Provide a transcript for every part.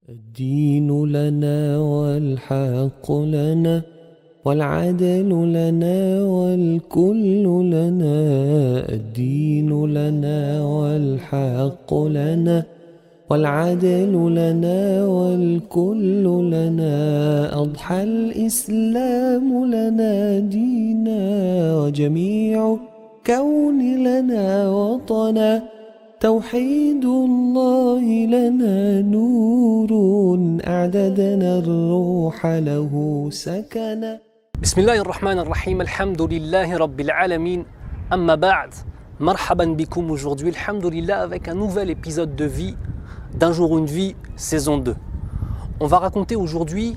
الدين لنا والحق لنا والعدل لنا والكل لنا. الدين لنا والحق لنا والعدل لنا والكل لنا. أضحى الإسلام لنا دينا وجميع كون لنا وطنا. توحيد الله لنا نور أعددنا الروح له سكنا. بسم الله الرحمن الرحيم. الحمد لله رب العالمين. Amma ba'd. Marhaban bikoum aujourd'hui, alhamdoulilah, avec un nouvel épisode de vie, d'un jour une vie, saison 2. On va raconter aujourd'hui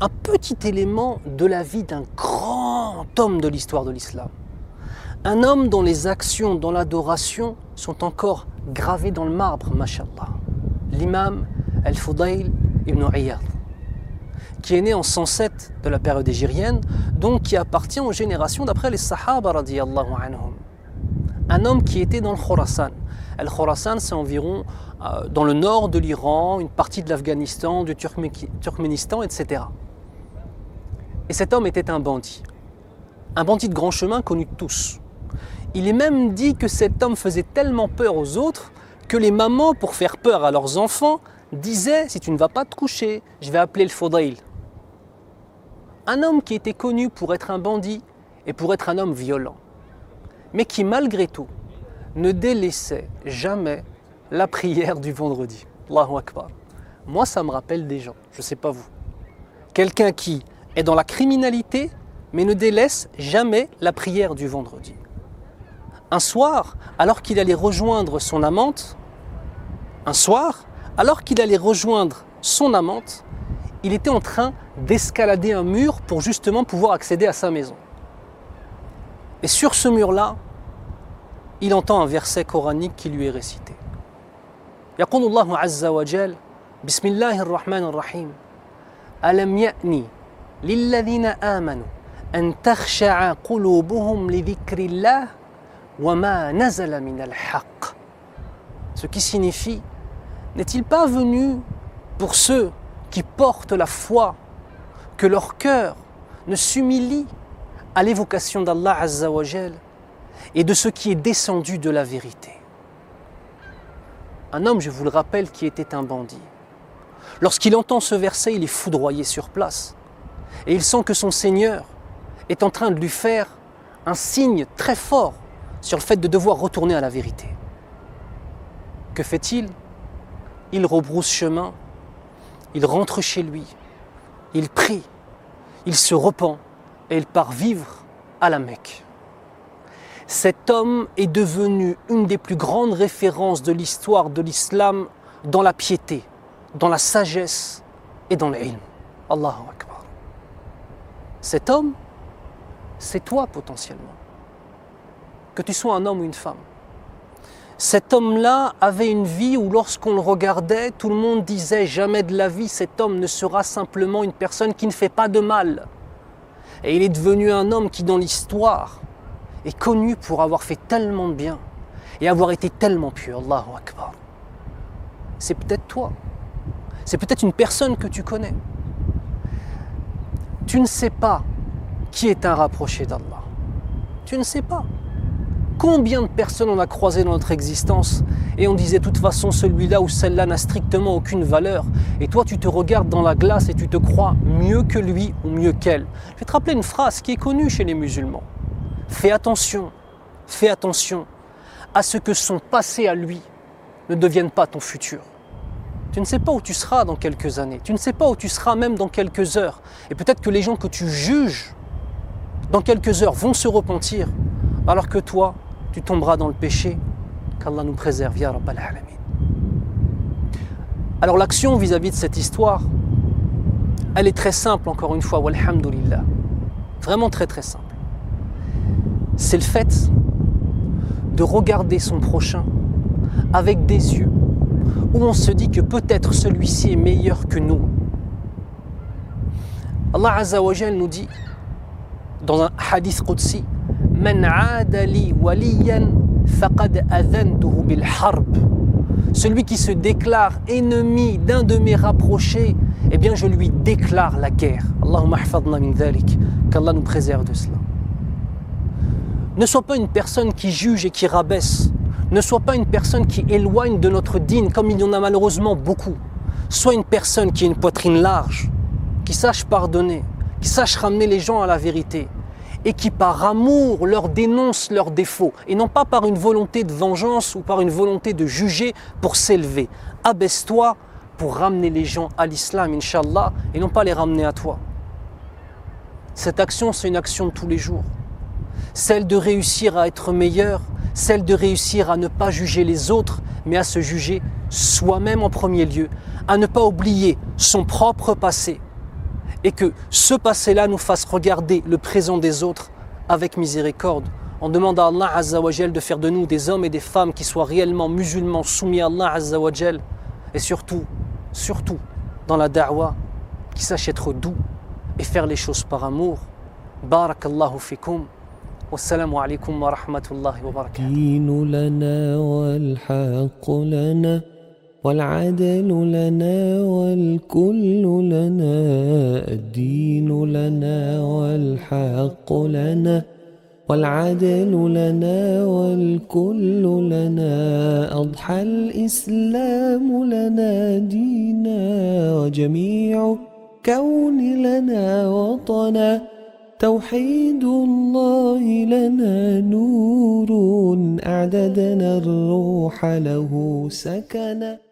un petit élément de la vie d'un grand homme de l'histoire de l'islam. Un homme dont les actions dans l'adoration sont encore gravées dans le marbre, mashallah. L'imam Al-Fudayl ibn Iyad, qui est né en 107 de la période égérienne, donc qui appartient aux générations d'après les Sahaba radiyallahu anhum. Un homme qui était dans le Khorasan. Le Khorasan, c'est environ dans le nord de l'Iran, une partie de l'Afghanistan, du Turkménistan, etc. Et cet homme était un bandit de grand chemin connu de tous. Il est même dit que cet homme faisait tellement peur aux autres que les mamans, pour faire peur à leurs enfants, disaient « Si tu ne vas pas te coucher, je vais appeler le Fudayl ». Un homme qui était connu pour être un bandit et pour être un homme violent, mais qui malgré tout ne délaissait jamais la prière du vendredi. Allahu Akbar. Moi, ça me rappelle des gens, je ne sais pas vous. Quelqu'un qui est dans la criminalité, mais ne délaisse jamais la prière du vendredi. Un soir, alors qu'il allait rejoindre son amante, il était en train d'escalader un mur pour justement pouvoir accéder à sa maison. Et sur ce mur-là, il entend un verset coranique qui lui est récité. يقول الله عز وجل بسم الله الرحمن الرحيم ألم يأني للذين آمنوا أن تخشع قلوبهم لذكر الله وما نزل من الحق. Ce qui signifie, n'est-il pas venu pour ceux qui portent la foi que leur cœur ne s'humilie à l'évocation d'Allah Azza wa Jal et de ce qui est descendu de la vérité. Un homme, je vous le rappelle, qui était un bandit. Lorsqu'il entend ce verset, il est foudroyé sur place et il sent que son Seigneur est en train de lui faire un signe très fort sur le fait de devoir retourner à la vérité. Que fait-il ? Il rebrousse chemin, il rentre chez lui, il prie, il se repent et il part vivre à la Mecque. Cet homme est devenu une des plus grandes références de l'histoire de l'islam dans la piété, dans la sagesse et dans l'ilm. Allahu Akbar. Cet homme, c'est toi potentiellement. Que tu sois un homme ou une femme. Cet homme-là avait une vie où lorsqu'on le regardait, tout le monde disait jamais de la vie, cet homme ne sera simplement une personne qui ne fait pas de mal. Et il est devenu un homme qui dans l'histoire est connu pour avoir fait tellement de bien et avoir été tellement pieux. Allahu Akbar. C'est peut-être toi. C'est peut-être une personne que tu connais. Tu ne sais pas qui est un rapproché d'Allah. Tu ne sais pas. Combien de personnes on a croisé dans notre existence et on disait de toute façon celui-là ou celle-là n'a strictement aucune valeur et toi tu te regardes dans la glace et tu te crois mieux que lui ou mieux qu'elle. Je vais te rappeler une phrase qui est connue chez les musulmans. Fais attention à ce que son passé à lui ne devienne pas ton futur. Tu ne sais pas où tu seras dans quelques années, tu ne sais pas où tu seras même dans quelques heures et peut-être que les gens que tu juges dans quelques heures vont se repentir alors que toi, tu tomberas dans le péché. Qu'Allah nous préserve, ya Rabbal Alamin. Alors l'action vis-à-vis de cette histoire, elle est très simple encore une fois, walhamdulillah. Vraiment très très simple. C'est le fait de regarder son prochain avec des yeux où on se dit que peut-être celui-ci est meilleur que nous. Allah Azza wa Jal nous dit dans un hadith qudsi, Man aada li waliyan faqad adhantuhu bil harb. celui qui se déclare ennemi d'un de mes rapprochés, eh bien je lui déclare la guerre. Allahumma hafadna min dhalik, qu'Allah nous préserve de cela. Ne sois pas une personne qui juge et qui rabaisse. Ne sois pas une personne qui éloigne de notre dîn, comme il y en a malheureusement beaucoup. Sois une personne qui a une poitrine large, qui sache pardonner, qui sache ramener les gens à la vérité et qui par amour leur dénonce leurs défauts et non pas par une volonté de vengeance ou par une volonté de juger pour s'élever. Abaisse-toi pour ramener les gens à l'islam, Inch'Allah, et non pas les ramener à toi. Cette action, c'est une action de tous les jours. Celle de réussir à être meilleur, celle de réussir à ne pas juger les autres, mais à se juger soi-même en premier lieu, à ne pas oublier son propre passé, et que ce passé-là nous fasse regarder le présent des autres avec miséricorde. On demande à Allah Azza wa Jal de faire de nous des hommes et des femmes qui soient réellement musulmans, soumis à Allah Azza wa Jal, et surtout, dans la da'wah, qui sachent être doux et faire les choses par amour. Barakallahu fikum. Wassalamu alaikum wa rahmatullahi wa barakatuh. الدين لنا والحق لنا والعدل لنا والكل لنا الدين لنا والحق لنا والعدل لنا والكل لنا أضحى الإسلام لنا دينا وجميع كون لنا وطنا توحيد الله لنا نور أعددنا الروح له سكنا